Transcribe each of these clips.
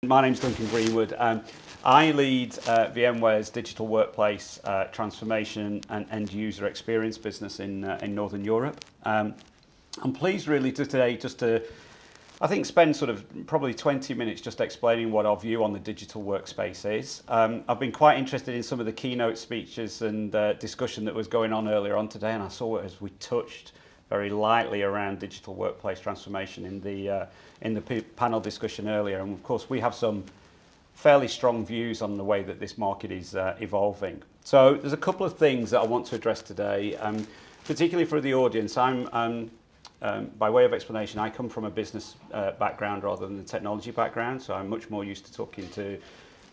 My name's Duncan Greenwood. I lead VMware's Digital Workplace transformation and end user experience business in Northern Europe. I'm pleased really today just to, I think, spend sort of probably 20 minutes just explaining what our view on the digital workspace is. I've been quite interested in some of the keynote speeches and discussion that was going on earlier on today, and I saw it as we touched very lightly around digital workplace transformation in the panel discussion earlier. And of course, we have some fairly strong views on the way that this market is evolving. So there's a couple of things that I want to address today, particularly for the audience. By way of explanation, I come from a business background rather than a technology background, so I'm much more used to talking to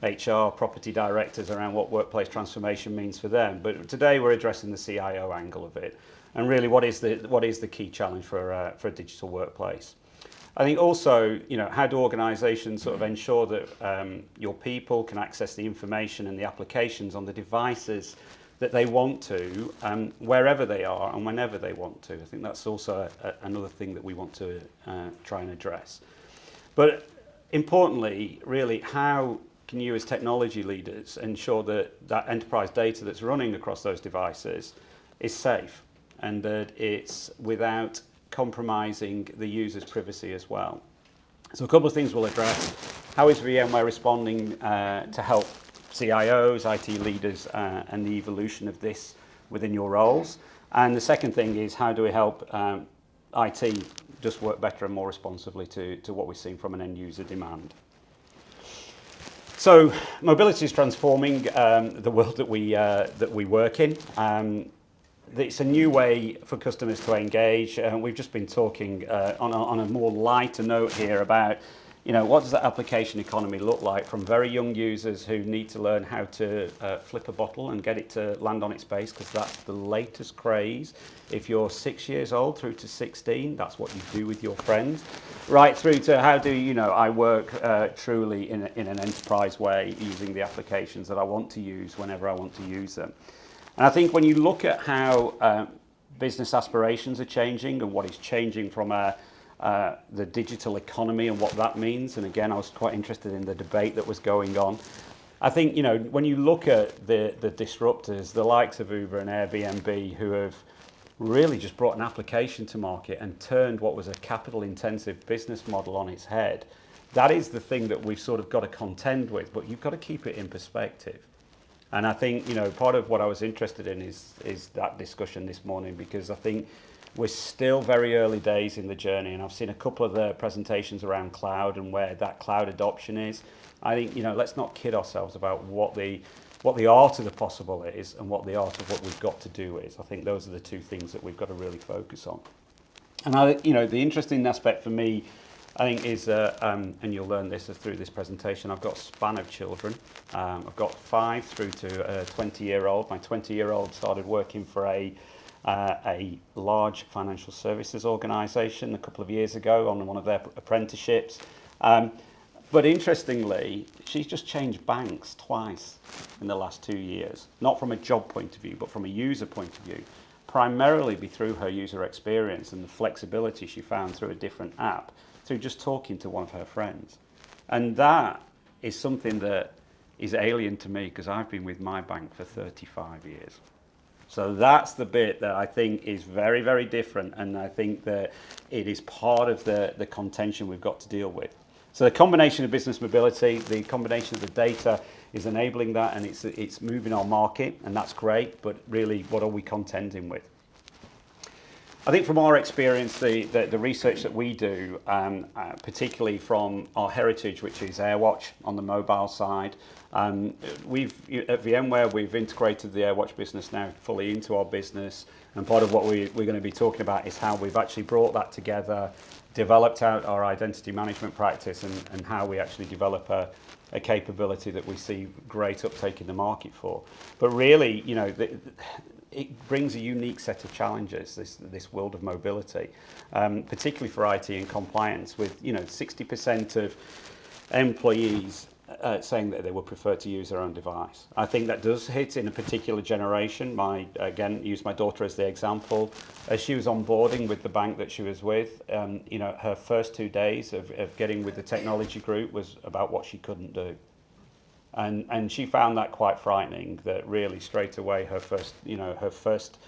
HR, property directors around what workplace transformation means for them. But today we're addressing the CIO angle of it, and really what is the key challenge for a digital workplace. I think also, how do organisations sort of ensure that your people can access the information and the applications on the devices that they want to, wherever they are and whenever they want to. I think that's also another thing that we want to try and address. But importantly, really, how can you as technology leaders ensure that that enterprise data that's running across those devices is safe and that it's without compromising the user's privacy as well? So a couple of things we'll address. How is VMware responding to help CIOs, IT leaders, and the evolution of this within your roles? And the second thing is, how do we help IT just work better and more responsively to what we're seeing from an end user demand? So mobility is transforming the world that we work in. It's a new way for customers to engage. We've just been talking on a more lighter note here about, what does that application economy look like from very young users who need to learn how to flip a bottle and get it to land on its base, because that's the latest craze. If you're 6 years old through to 16, that's what you do with your friends. Right through to how do I work truly in an enterprise way using the applications that I want to use whenever I want to use them. And I think when you look at how business aspirations are changing and what is changing from the digital economy and what that means, and again, I was quite interested in the debate that was going on. I think, when you look at the disruptors, the likes of Uber and Airbnb, who have really just brought an application to market and turned what was a capital-intensive business model on its head, that is the thing that we've sort of got to contend with, but you've got to keep it in perspective. And I think, part of what I was interested in is that discussion this morning, because I think we're still very early days in the journey, and I've seen a couple of the presentations around cloud and where that cloud adoption is. I think, let's not kid ourselves about what the art of the possible is and what the art of what we've got to do is. I think those are the two things that we've got to really focus on. And the interesting aspect for me, I think, is, and you'll learn this through this presentation, I've got a span of children. I've got 5 through to a 20-year-old. My 20-year-old started working for a large financial services organisation a couple of years ago on one of their apprenticeships. But interestingly, she's just changed banks twice in the last 2 years, not from a job point of view, but from a user point of view, primarily through her user experience and the flexibility she found through a different app, through just talking to one of her friends. And that is something that is alien to me, because I've been with my bank for 35 years. So that's the bit that I think is very, very different, and I think that it is part of the contention we've got to deal with. So the combination of business mobility, the combination of the data is enabling that, and it's moving our market, and that's great, but really, what are we contending with? I think from our experience, the research that we do, particularly from our heritage, which is AirWatch on the mobile side, at VMware, we've integrated the AirWatch business now fully into our business, and part of what we're going to be talking about is how we've actually brought that together, developed out our identity management practice, and how we actually develop a capability that we see great uptake in the market for. But really, it brings a unique set of challenges, this world of mobility, particularly for IT and compliance, with 60% of employees saying that they would prefer to use their own device. I think that does hit in a particular generation. Again, use my daughter as the example. As she was onboarding with the bank that she was with, her first 2 days of getting with the technology group was about what she couldn't do. And she found that quite frightening, that really straight away her first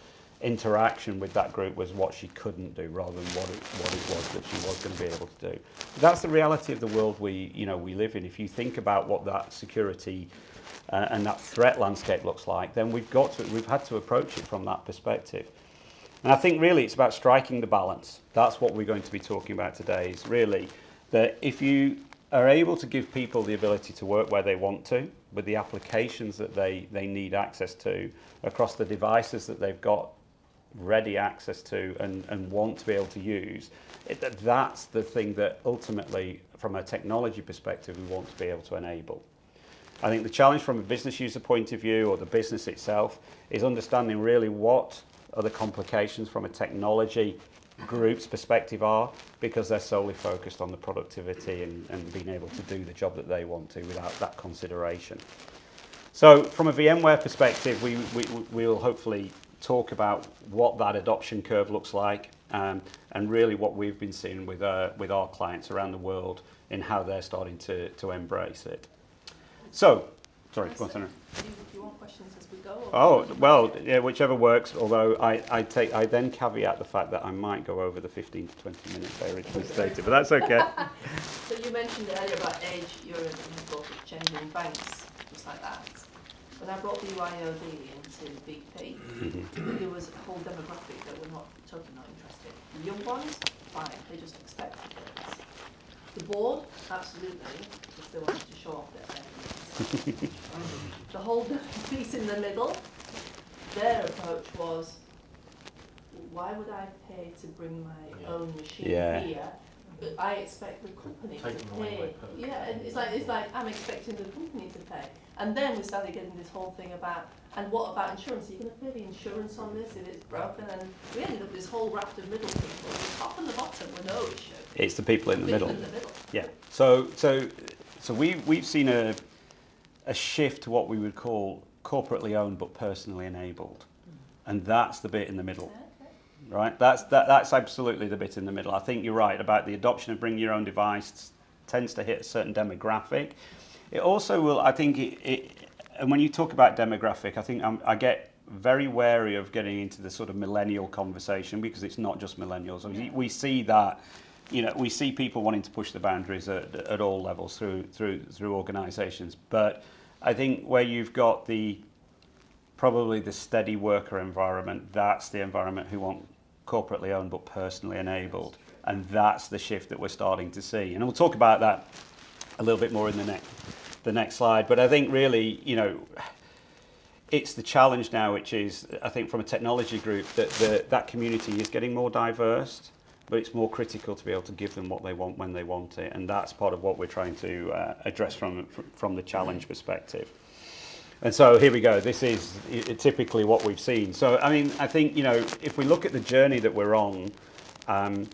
interaction with that group was what she couldn't do rather than what it was that she was going to be able to do. That's the reality of the world we live in. If you think about what that security and that threat landscape looks like, then we've had to approach it from that perspective. And I think really it's about striking the balance. That's what we're going to be talking about today, is really that if you are able to give people the ability to work where they want to, with the applications that they need access to, across the devices that they've got ready access to and want to be able to use, that's the thing that ultimately, from a technology perspective, we want to be able to enable. I think the challenge from a business user point of view, or the business itself, is understanding really what are the complications from a technology group's perspective are, because they're solely focused on the productivity and being able to do the job that they want to without that consideration. So from a VMware perspective, we will hopefully talk about what that adoption curve looks like, and really what we've been seeing with our clients around the world in how they're starting to embrace it. So, sorry, go on, Sandra. Do you want questions as we go? Oh, well, yeah, whichever works, although I then caveat the fact that I might go over the 15 to 20 minutes I originally stated, but that's okay. So you mentioned earlier about age, you're in the book of changing banks, just like that. When I brought BYOD into BP, there was a whole demographic that were totally not interested. The young ones, fine, they just expect it. The board, absolutely, because they wanted to show off their evidence. The whole piece in the middle, their approach was, why would I pay to bring my own machine here? But I expect the company to pay. Yeah, and it's like I'm expecting the company to pay. And then we started getting this whole thing about, and what about insurance? Are you going to pay the insurance on this if it's broken? And we ended up this whole raft of middle people. The top and the bottom were no issue. It's the people in the middle. Yeah. So we've seen a shift to what we would call corporately owned but personally enabled, and that's the bit in the middle. Right, that's absolutely the bit in the middle. I think you're right about the adoption of bring your own device tends to hit a certain demographic. It also will, I think, and when you talk about demographic, I think I get very wary of getting into the sort of millennial conversation, because it's not just millennials. We see that, we see people wanting to push the boundaries at all levels through organisations. But I think where you've got probably the steady worker environment, that's the environment who want corporately owned but personally enabled, and that's the shift that we're starting to see. And we'll talk about that a little bit more in the next slide. But I think really, it's the challenge now, which is, I think from a technology group, that community is getting more diverse, but it's more critical to be able to give them what they want when they want it, and that's part of what we're trying to address from the challenge perspective. And so here we go. This is typically what we've seen. So, I mean, I think, if we look at the journey that we're on, and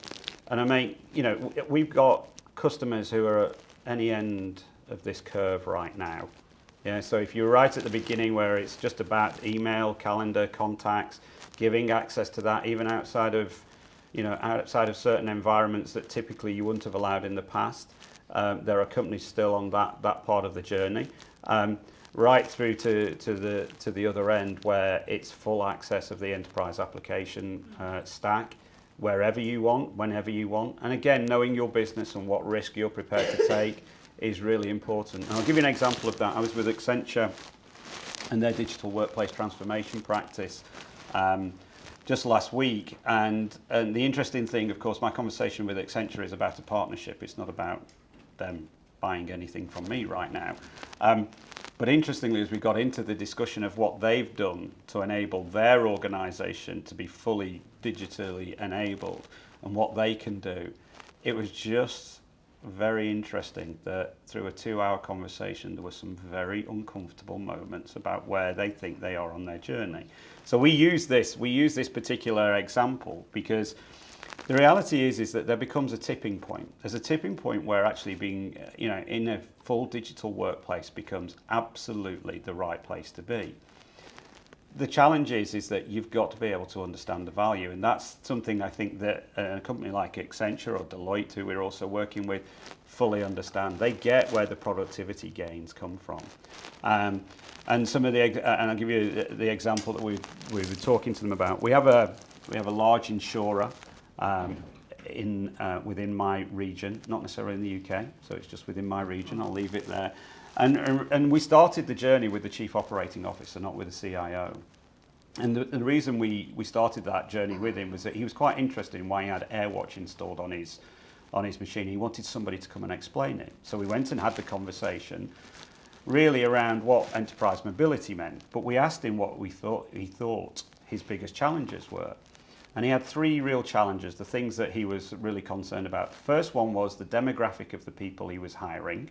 we've got customers who are at any end of this curve right now. Yeah, so if you're right at the beginning where it's just about email, calendar, contacts, giving access to that, even outside of certain environments that typically you wouldn't have allowed in the past, there are companies still on that part of the journey. Right through to the other end where it's full access of the enterprise application stack, wherever you want, whenever you want. And again, knowing your business and what risk you're prepared to take is really important. And I'll give you an example of that. I was with Accenture and their digital workplace transformation practice just last week. And the interesting thing, of course, my conversation with Accenture is about a partnership. It's not about them buying anything from me right now. But interestingly, as we got into the discussion of what they've done to enable their organisation to be fully digitally enabled and what they can do, it was just very interesting that through a 2-hour conversation, there were some very uncomfortable moments about where they think they are on their journey. So we use this particular example because The reality is that there becomes a tipping point. There's a tipping point where actually being, in a full digital workplace becomes absolutely the right place to be. The challenge is that you've got to be able to understand the value, and that's something I think that a company like Accenture or Deloitte, who we're also working with, fully understand. They get where the productivity gains come from. And some of and I'll give you the example that we were talking to them about. We have a large insurer within my region, not necessarily in the UK, so it's just within my region. I'll leave it there. And we started the journey with the Chief Operating Officer, not with the CIO. And the reason we started that journey with him was that he was quite interested in why he had AirWatch installed on his machine. He wanted somebody to come and explain it. So we went and had the conversation really around what enterprise mobility meant. But we asked him what he thought his biggest challenges were. And he had three real challenges, the things that he was really concerned about. The first one was the demographic of the people he was hiring.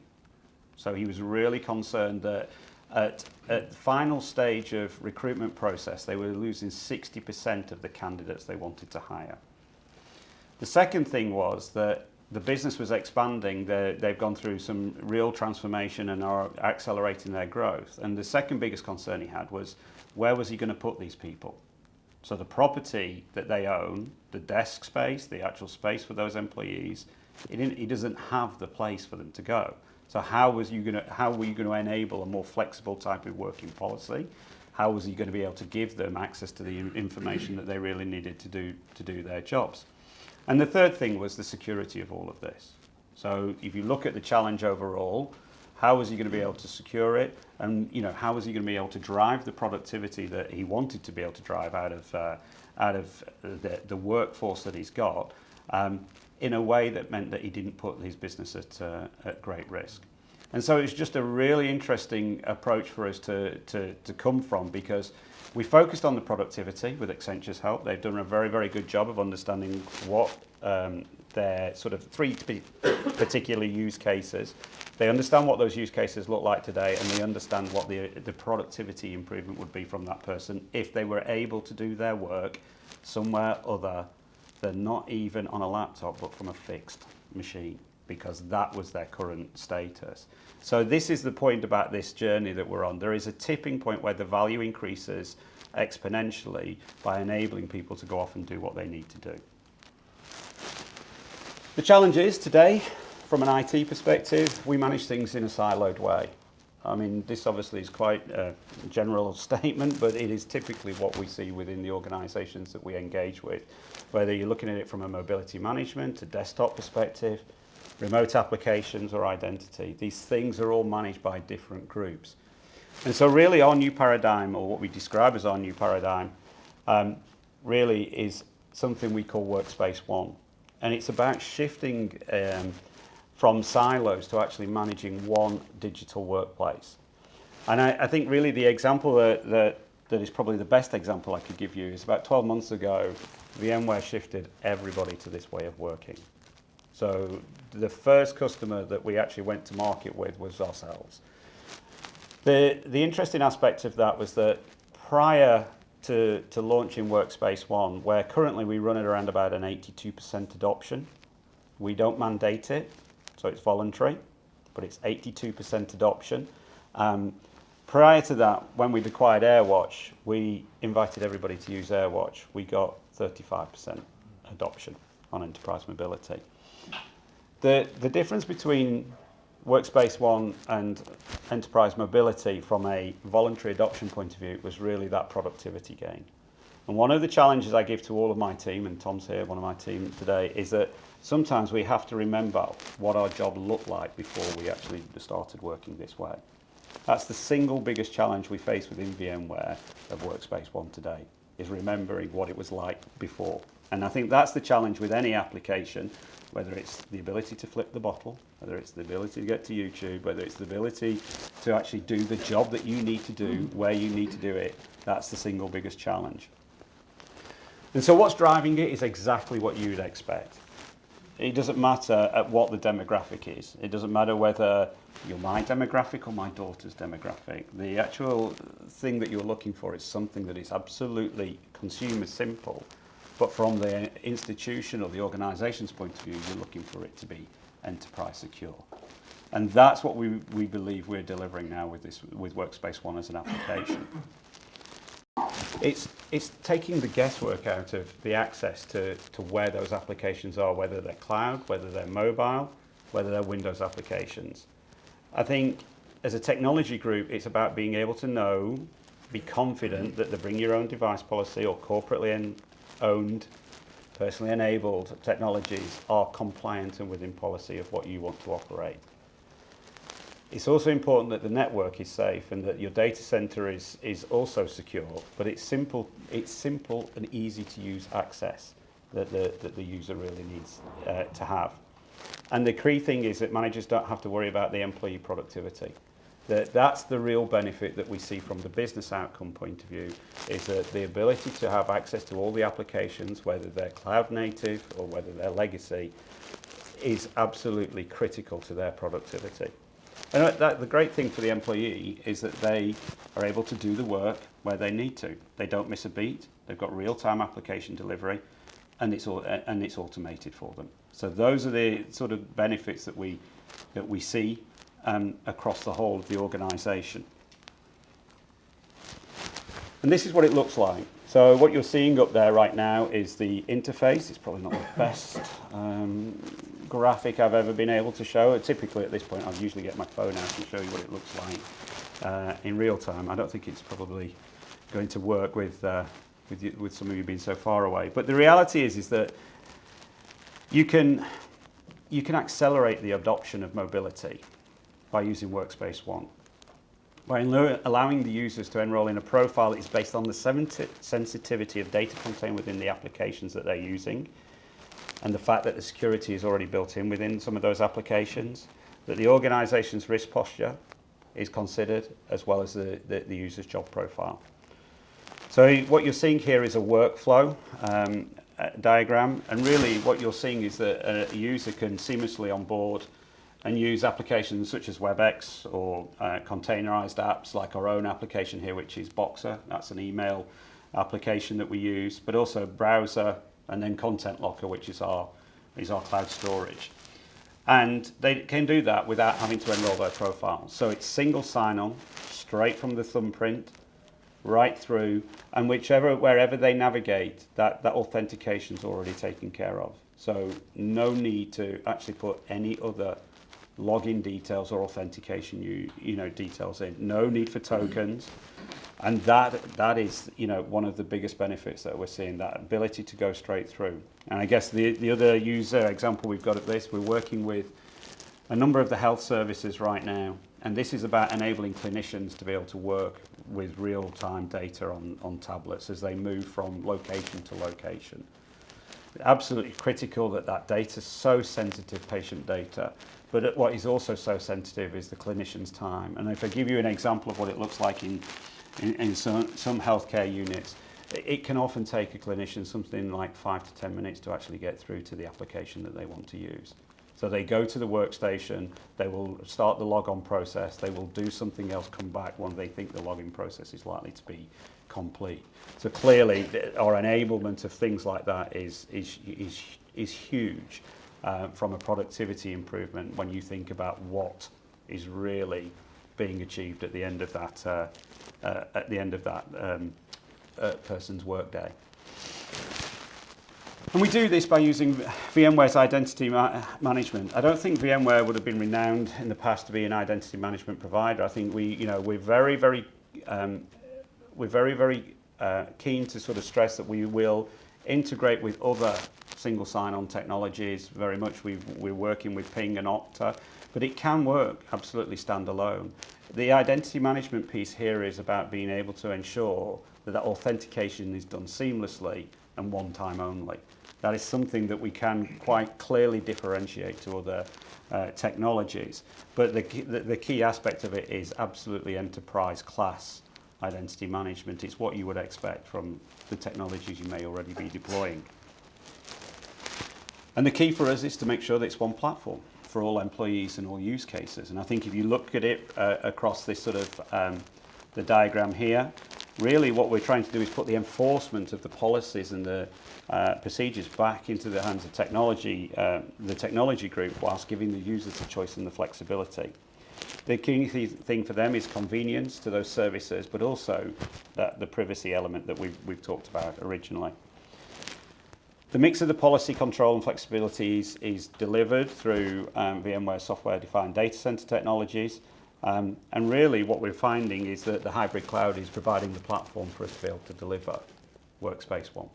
So he was really concerned that at the final stage of recruitment process, they were losing 60% of the candidates they wanted to hire. The second thing was that the business was expanding. They've gone through some real transformation and are accelerating their growth. And the second biggest concern he had was, where was he going to put these people? So the property that they own, the desk space, the actual space for those employees, he doesn't have the place for them to go. So how were you going to enable a more flexible type of working policy? How was he going to be able to give them access to the information that they really needed to do their jobs? And the third thing was the security of all of this. So if you look at the challenge overall, how was he going to be able to secure it? And how was he going to be able to drive the productivity that he wanted to be able to drive out of the workforce that he's got, in a way that meant that he didn't put his business at great risk. And so it's just a really interesting approach for us to come from, because we focused on the productivity with Accenture's help. They've done a very, very good job of understanding what their sort of three particular use cases. They understand what those use cases look like today, and they understand what the productivity improvement would be from that person if they were able to do their work somewhere other than not even on a laptop, but from a fixed machine, because that was their current status. So this is the point about this journey that we're on. There is a tipping point where the value increases exponentially by enabling people to go off and do what they need to do. The challenge is today, from an IT perspective, we manage things in a siloed way. I mean, this obviously is quite a general statement, but it is typically what we see within the organisations that we engage with, whether you're looking at it from a mobility management, a desktop perspective, remote applications or identity. These things are all managed by different groups. And so really our new paradigm, or what we describe as our new paradigm, really is something we call Workspace ONE. And it's about shifting from silos to actually managing one digital workplace. And I think really the example that is probably the best example I could give you is about 12 months ago, VMware shifted everybody to this way of working. So the first customer that we actually went to market with was ourselves. The interesting aspect of that was that prior to launching Workspace ONE, where currently we run it around about an 82% adoption, we don't mandate it, so it's voluntary, but it's 82% adoption. Prior to that, when we'd acquired AirWatch, we invited everybody to use AirWatch. We got 35% adoption on enterprise mobility. The difference between Workspace ONE and enterprise mobility from a voluntary adoption point of view was really that productivity gain. And one of the challenges I give to all of my team, and Tom's here, one of my team today, is that sometimes we have to remember what our job looked like before we actually started working this way. That's the single biggest challenge we face within VMware of Workspace ONE today, is remembering what it was like before. And I think that's the challenge with any application, whether it's the ability to flip the bottle, whether it's the ability to get to YouTube, whether it's the ability to actually do the job that you need to do, where you need to do it. That's the single biggest challenge. And so what's driving it is exactly what you'd expect. It doesn't matter at what the demographic is. It doesn't matter whether you're my demographic or my daughter's demographic. The actual thing that you're looking for is something that is absolutely consumer simple, but from the institution or the organization's point of view, you're looking for it to be enterprise secure. And that's what we believe we're delivering now with Workspace ONE as an application. It's taking the guesswork out of the access to where those applications are, whether they're cloud, whether they're mobile, whether they're Windows applications. I think as a technology group, it's about being able to know, be confident that the bring your own device policy or corporately owned, personally enabled technologies are compliant and within policy of what you want to operate. It's also important that the network is safe and that your data center is also secure, but it's simple and easy to use access that the user really needs to have. And the key thing is that managers don't have to worry about the employee productivity. That's the real benefit that we see from the business outcome point of view, is that the ability to have access to all the applications, whether they're cloud native or whether they're legacy, is absolutely critical to their productivity. And the great thing for the employee is that they are able to do the work where they need to. They don't miss a beat. They've got real-time application delivery, and it's automated for them. So those are the sort of benefits that we see across the whole of the organisation. And this is what it looks like. So what you're seeing up there right now is the interface. It's probably not the best graphic I've ever been able to show. Typically at this point I'll usually get my phone out and show you what it looks like in real time. I don't think it's probably going to work with some of you being so far away. But the reality is that you can accelerate the adoption of mobility by using Workspace ONE, by allowing the users to enroll in a profile that is based on the sensitivity of data contained within the applications that they're using, and the fact that the security is already built in within some of those applications, that the organization's risk posture is considered, as well as the user's job profile. So what you're seeing here is a workflow diagram, and really what you're seeing is that a user can seamlessly onboard and use applications such as WebEx or containerized apps like our own application here, which is Boxer. That's an email application that we use, but also browser and then Content Locker, which is our cloud storage. And they can do that without having to enroll their profile. So it's single sign-on, straight from the thumbprint, right through, and wherever they navigate, that authentication is already taken care of. So no need to actually put any other login details or authentication details in. No need for tokens. And that is one of the biggest benefits that we're seeing, that ability to go straight through. And I guess the other user example we've got of this, we're working with a number of the health services right now, and this is about enabling clinicians to be able to work with real-time data on tablets as they move from location to location. Absolutely critical that data is so sensitive, patient data, but what is also so sensitive is the clinician's time. And if I give you an example of what it looks like in some healthcare units, it can often take a clinician something like 5 to 10 minutes to actually get through to the application that they want to use. So they go to the workstation, they will start the logon process, they will do something else, come back when they think the login process is likely to be complete. So clearly our enablement of things like that is huge from a productivity improvement when you think about what is really being achieved at the end of that person's workday. And we do this by using VMware's identity management. I don't think VMware would have been renowned in the past to be an identity management provider. I think we're very keen to sort of stress that we will integrate with other single sign-on technologies. Very much we're working with Ping and Okta, but it can work absolutely standalone. The identity management piece here is about being able to ensure that authentication is done seamlessly and one time only. That is something that we can quite clearly differentiate to other technologies. But the key aspect of it is absolutely enterprise class identity management. It's what you would expect from the technologies you may already be deploying. And the key for us is to make sure that it's one platform for all employees and all use cases. And I think if you look at it across this sort of the diagram here, really what we're trying to do is put the enforcement of the policies and the procedures back into the hands of technology, the technology group, whilst giving the users the choice and the flexibility. The key thing for them is convenience to those services, but also the privacy element that we've talked about originally. The mix of the policy control and flexibility is delivered through VMware software-defined data center technologies. And really what we're finding is that the hybrid cloud is providing the platform for us to be able to deliver Workspace ONE.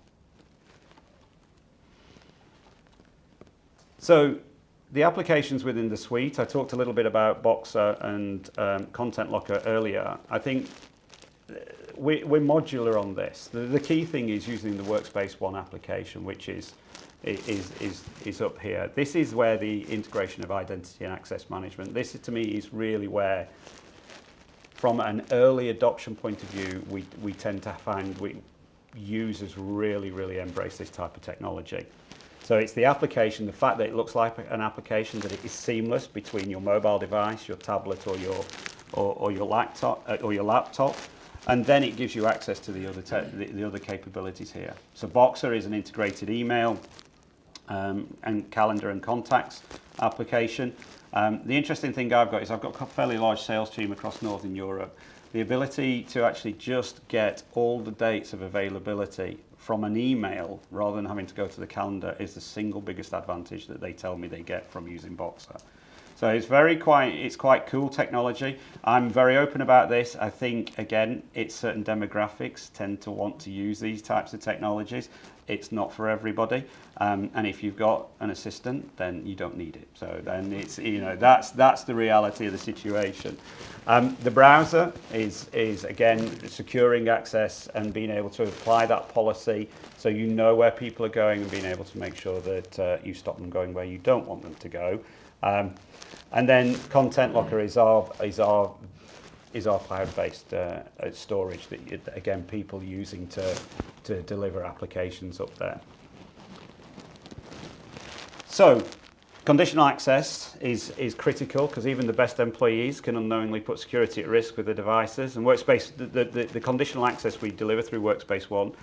So the applications within the suite, I talked a little bit about Boxer and Content Locker earlier. I think we're modular on this. The key thing is using the Workspace ONE application, which is up here. This is where the integration of identity and access management, this to me is really where, from an early adoption point of view, we tend to find users really embrace this type of technology. So it's the application, the fact that it looks like an application, that it is seamless between your mobile device, your tablet, or your laptop, and then it gives you access to the other capabilities here. So Boxer is an integrated email and calendar and contacts application. The interesting thing I've got is I've got a fairly large sales team across Northern Europe. The ability to actually just get all the dates of availability from an email rather than having to go to the calendar is the single biggest advantage that they tell me they get from using Boxer. So it's quite cool technology. I'm very open about this. I think, again, it's certain demographics tend to want to use these types of technologies. It's not for everybody. And if you've got an assistant, then you don't need it. So then it's, that's the reality of the situation. The browser is again, securing access and being able to apply that policy so you know where people are going and being able to make sure that you stop them going where you don't want them to go. And then Content Locker is our cloud-based storage that, again, people using to deliver applications up there. So conditional access is critical because even the best employees can unknowingly put security at risk with the devices. And Workspace, the conditional access we deliver through Workspace ONE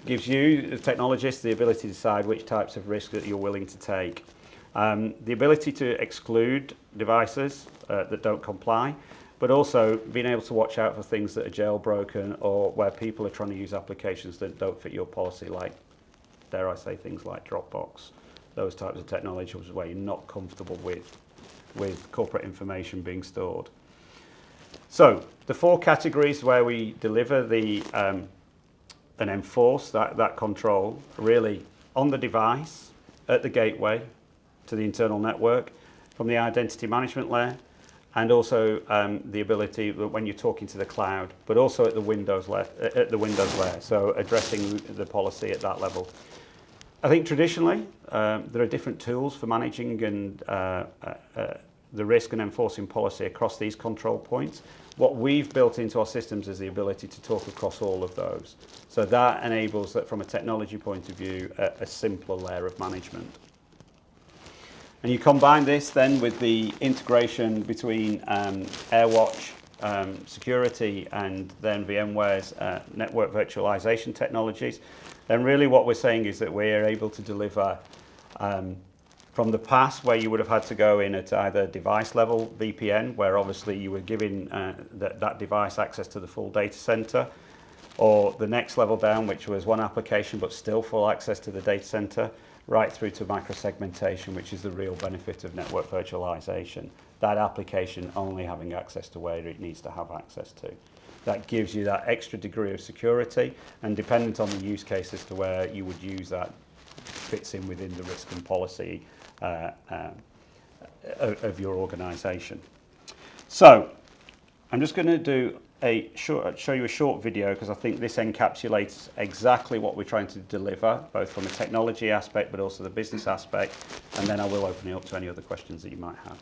gives you, the technologist, the ability to decide which types of risk that you're willing to take. The ability to exclude devices that don't comply, but also being able to watch out for things that are jailbroken or where people are trying to use applications that don't fit your policy, like, dare I say, things like Dropbox, those types of technologies where you're not comfortable with corporate information being stored. So the 4 categories where we deliver and enforce that control, really on the device, at the gateway, to the internal network, from the identity management layer, and also the ability when you're talking to the cloud, but also at the Windows layer, so addressing the policy at that level. I think traditionally there are different tools for managing and the risk and enforcing policy across these control points. What we've built into our systems is the ability to talk across all of those. So that enables that from a technology point of view, a simpler layer of management. And you combine this then with the integration between AirWatch security and then VMware's network virtualization technologies, then really what we're saying is that we're able to deliver from the past where you would have had to go in at either device level VPN, where obviously you were giving that device access to the full data center, or the next level down, which was one application but still full access to the data center, right through to microsegmentation, which is the real benefit of network virtualization. That application only having access to where it needs to have access to. That gives you that extra degree of security, and dependent on the use case as to where you would use that, fits in within the risk and policy of your organization. So I'm just going to show you a short video because I think this encapsulates exactly what we're trying to deliver, both from a technology aspect but also the business aspect, and then I will open it up to any other questions that you might have.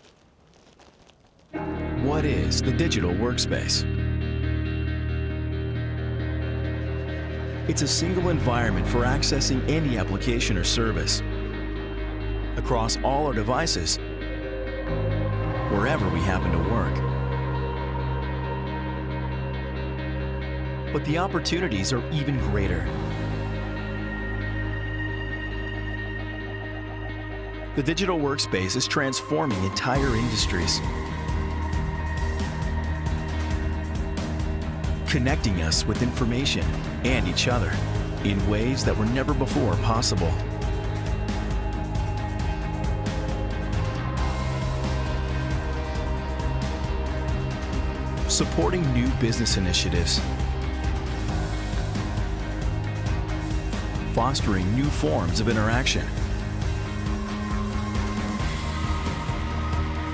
What is the Digital Workspace? It's a single environment for accessing any application or service across all our devices, wherever we happen to work. but the opportunities are even greater. The digital workspace is transforming entire industries, connecting us with information and each other in ways that were never before possible. Supporting new business initiatives, fostering new forms of interaction,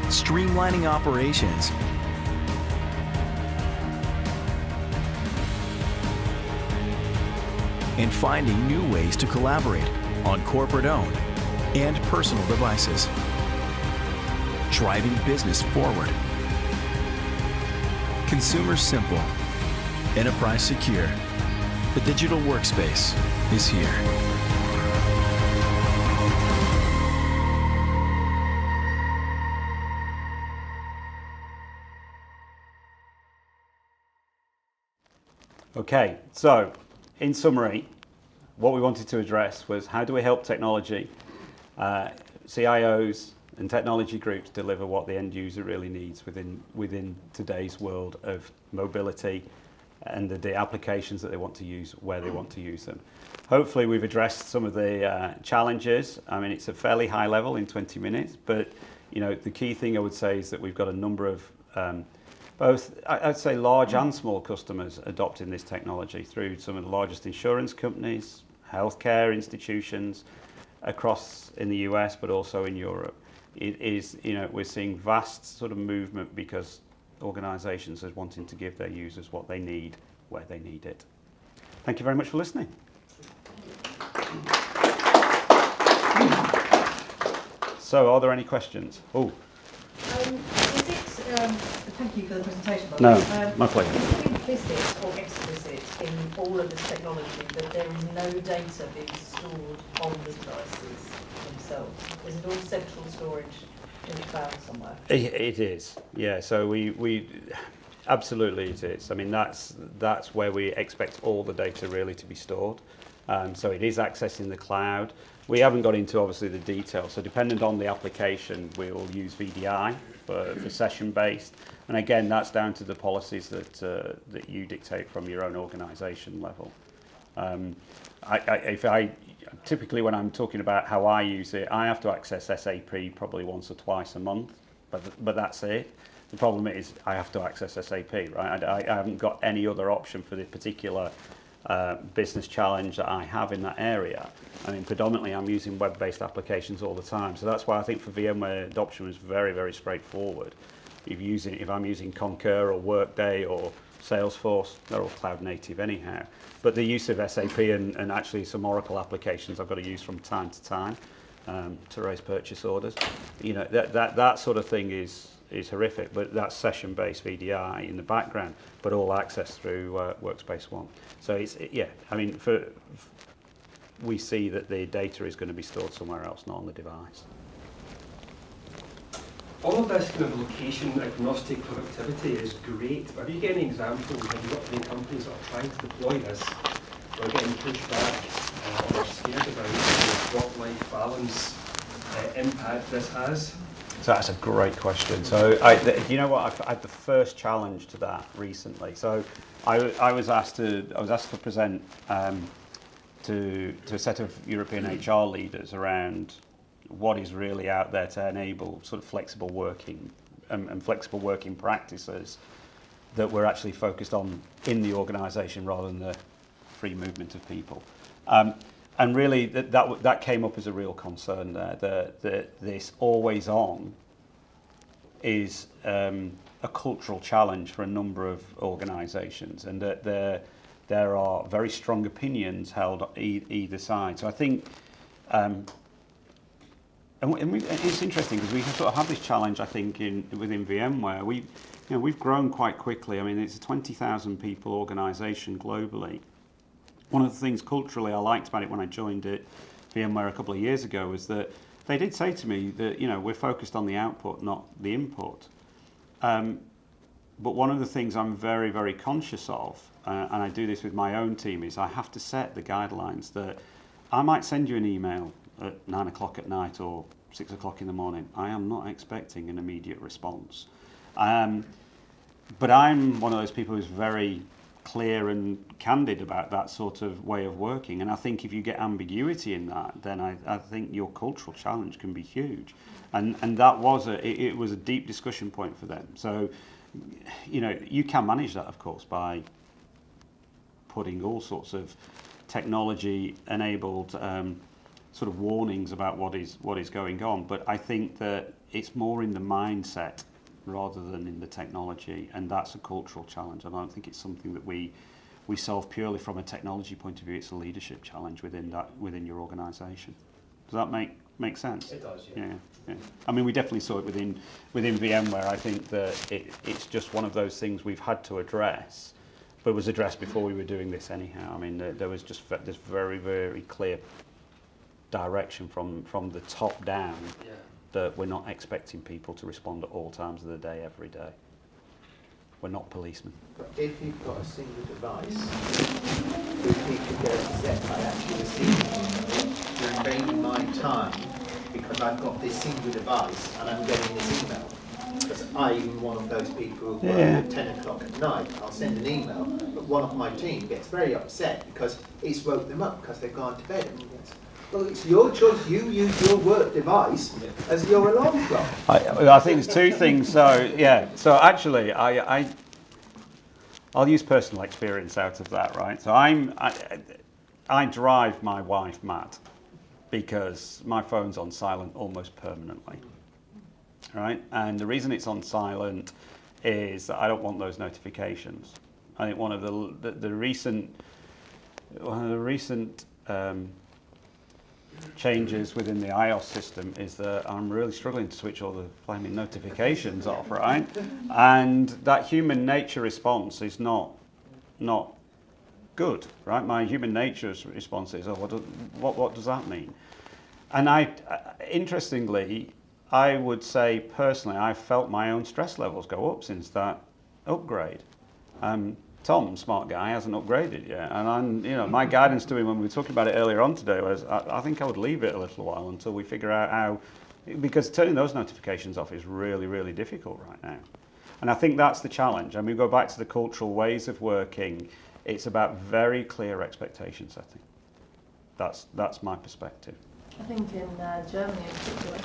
streamlining operations, and finding new ways to collaborate on corporate-owned and personal devices, driving business forward. Consumer simple, enterprise secure. The digital workspace is here. Okay, so in summary, what we wanted to address was how do we help technology, CIOs and technology groups deliver what the end user really needs within today's world of mobility and the applications that they want to use, where they want to use them. Hopefully we've addressed some of the challenges. I mean, it's a fairly high level in 20 minutes, but you know, the key thing I would say is that we've got a number of both, I'd say, large and small customers adopting this technology through some of the largest insurance companies, healthcare institutions across in the US, but also in Europe. It is, you know, we're seeing vast sort of movement because organizations are wanting to give their users what they need, where they need it. Thank you very much for listening. So, are there any questions? Oh. Thank you for the presentation. No, my pleasure. Is it implicit or explicit in all of this technology that there is no data being stored on the devices themselves? Is it all central storage in the cloud somewhere? It is, yeah. So we absolutely it is. I mean, that's where we expect all the data really to be stored. So it is accessing the cloud. We haven't got into obviously the details. So dependent on the application, we will use VDI for session-based. And again, that's down to the policies that you dictate from your own organisation level. Typically when I'm talking about how I use it, I have to access SAP probably once or twice a month, but that's it. The problem is I have to access SAP, right? I haven't got any other option for the particular business challenge that I have in that area. I mean, predominantly I'm using web-based applications all the time, so that's why I think for VMware adoption was very, very straightforward. If I'm using Concur or Workday or Salesforce, they're all cloud native anyhow. But the use of SAP and actually some Oracle applications I've got to use from time to time to raise purchase orders, you know, that sort of thing is horrific, but that's session-based VDI in the background, but all access through Workspace ONE. So yeah, I mean, we see that the data is going to be stored somewhere else, not on the device. All of this kind of location agnostic productivity is great, but have you got any examples? Have you got any companies that are trying to deploy this or getting pushed back or scared about the work-life balance impact this has? So that's a great question. So you know what? I had the first challenge to that recently. So I was asked to present to a set of European HR leaders around what is really out there to enable sort of flexible working and flexible working practices that we're actually focused on in the organisation rather than the free movement of people. And really, that came up as a real concern there. That this always on is a cultural challenge for a number of organisations, and that there are very strong opinions held either side. So I think, it's interesting because we sort of have this challenge. I think within VMware, we've grown quite quickly. I mean, it's a 20,000 people organisation globally. One of the things culturally I liked about it when I joined VMware a couple of years ago was that they did say to me that, you know, we're focused on the output, not the input. But one of the things I'm very, very conscious of, and I do this with my own team, is I have to set the guidelines that I might send you an email at 9 o'clock at night or 6 o'clock in the morning. I am not expecting an immediate response. But I'm one of those people who's very clear and candid about that sort of way of working. And I think if you get ambiguity in that, then I think your cultural challenge can be huge. And that was it was a deep discussion point for them. So, you know, you can manage that, of course, by putting all sorts of technology-enabled sort of warnings about what is going on. But I think that it's more in the mindset rather than in the technology, and that's a cultural challenge. And I don't think it's something that we solve purely from a technology point of view. It's a leadership challenge within your organisation. Does that make sense? It does, yeah. Yeah. I mean, we definitely saw it within VMware. I think that it's just one of those things we've had to address, but was addressed before we were doing this anyhow. I mean, there was just this very, very clear direction from the top down. Yeah. That we're not expecting people to respond at all times of the day, every day. We're not policemen. But if you've got a single device, you need to get upset by actually receiving you're invading my time because I've got this single device and I'm getting this email. Because I'm one of those people who at 10 o'clock at night, I'll send an email, but one of my team gets very upset because it's woke them up because they've gone to bed. And well, it's your choice. You use your work device as your alarm clock. I think there's two things. So yeah. So actually, I'll use personal experience out of that, right? So I drive my wife mad because my phone's on silent almost permanently, right? And the reason it's on silent is that I don't want those notifications. I think one of the recent changes within the iOS system is that I'm really struggling to switch all the flaming notifications off, right? And that human nature response is not good, right? My human nature's response is, oh, what does that mean? And interestingly, I would say personally, I've felt my own stress levels go up since that upgrade. Tom, smart guy, hasn't upgraded yet, and my guidance to him when we were talking about it earlier on today was, I think I would leave it a little while until we figure out how, because turning those notifications off is really, really difficult right now. And I think that's the challenge. And we go back to the cultural ways of working. It's about very clear expectation setting. That's my perspective. I think in Germany in particular,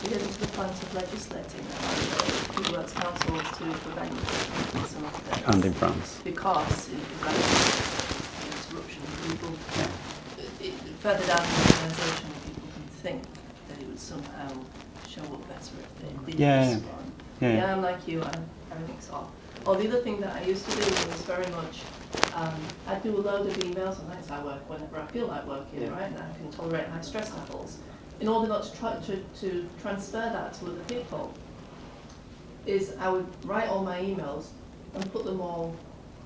we get into the point of legislating the works councils to prevent some of this. And in France. Because it prevents interruption. People, further down the organisation, people can think that it would somehow show up better if they did this one. Yeah, I'm like you, everything's off. Or the other thing that I used to do was very much, I do a load of emails, and nights I work whenever I feel like working, right? And I can tolerate high stress levels. In order not to try to transfer that to other people, is I would write all my emails and put them all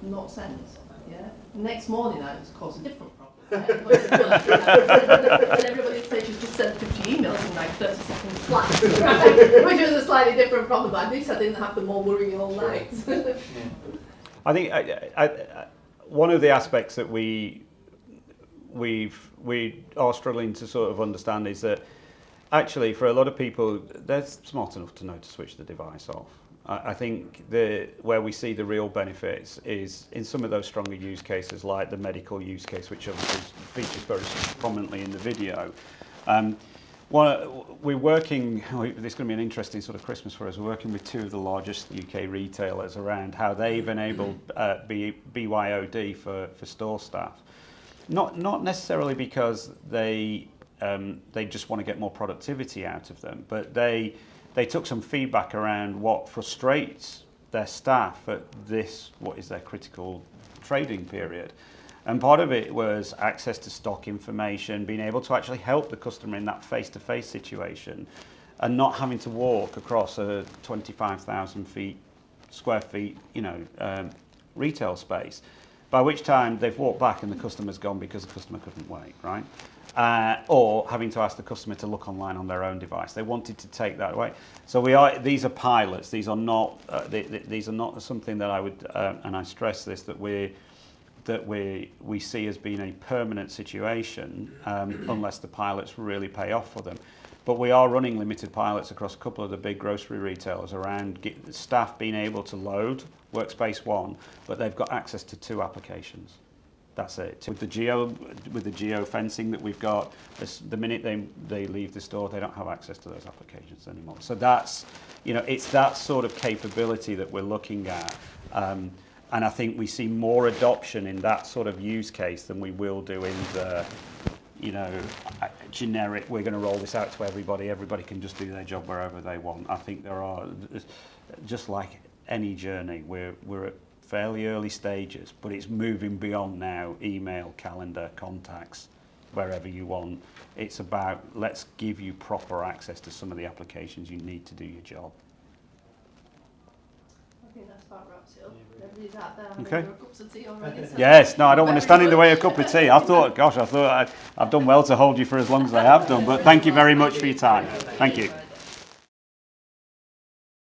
not sent. Yeah. Next morning I would cause a different problem. And everybody says you just sent 50 emails in like 30 seconds flat, right? Which was a slightly different problem, but at least I didn't have them all worrying all night. I think one of the aspects that we are struggling to sort of understand is that actually for a lot of people they're smart enough to know to switch the device off. I think where we see the real benefits is in some of those stronger use cases, like the medical use case, which obviously features very prominently in the video. We're working, this is going to be an interesting sort of Christmas for us, we're working with two of the largest UK retailers around how they've enabled BYOD for store staff. Not necessarily because they just want to get more productivity out of them, but they took some feedback around what frustrates their staff at this, what is their critical trading period. And part of it was access to stock information, being able to actually help the customer in that face-to-face situation and not having to walk across a 25,000 square feet, retail space, by which time they've walked back and the customer's gone because the customer couldn't wait, right? or having to ask the customer to look online on their own device. They wanted to take that away. So these are pilots. These are not something that I would, and I stress this, that we see as being a permanent situation unless the pilots really pay off for them. But we are running limited pilots across a couple of the big grocery retailers around staff being able to load Workspace ONE, but they've got access to 2 applications. That's it. With the geo fencing that we've got, the minute they leave the store, they don't have access to those applications anymore. So that's, it's that sort of capability that we're looking at. And I think we see more adoption in that sort of use case than we will do in the, generic, we're going to roll this out to everybody can just do their job wherever they want. I think there are, just like any journey, we're at fairly early stages, but it's moving beyond now email, calendar, contacts, wherever you want. It's about, let's give you proper access to some of the applications you need to do your job. I think that's about wraps it up. Everybody's out there having Okay. their cups of tea already. So Yes, no, I don't want to stand in the way of a cup of tea. I thought I've done well to hold you for as long as I have done, but thank you very much for your time. Thank you.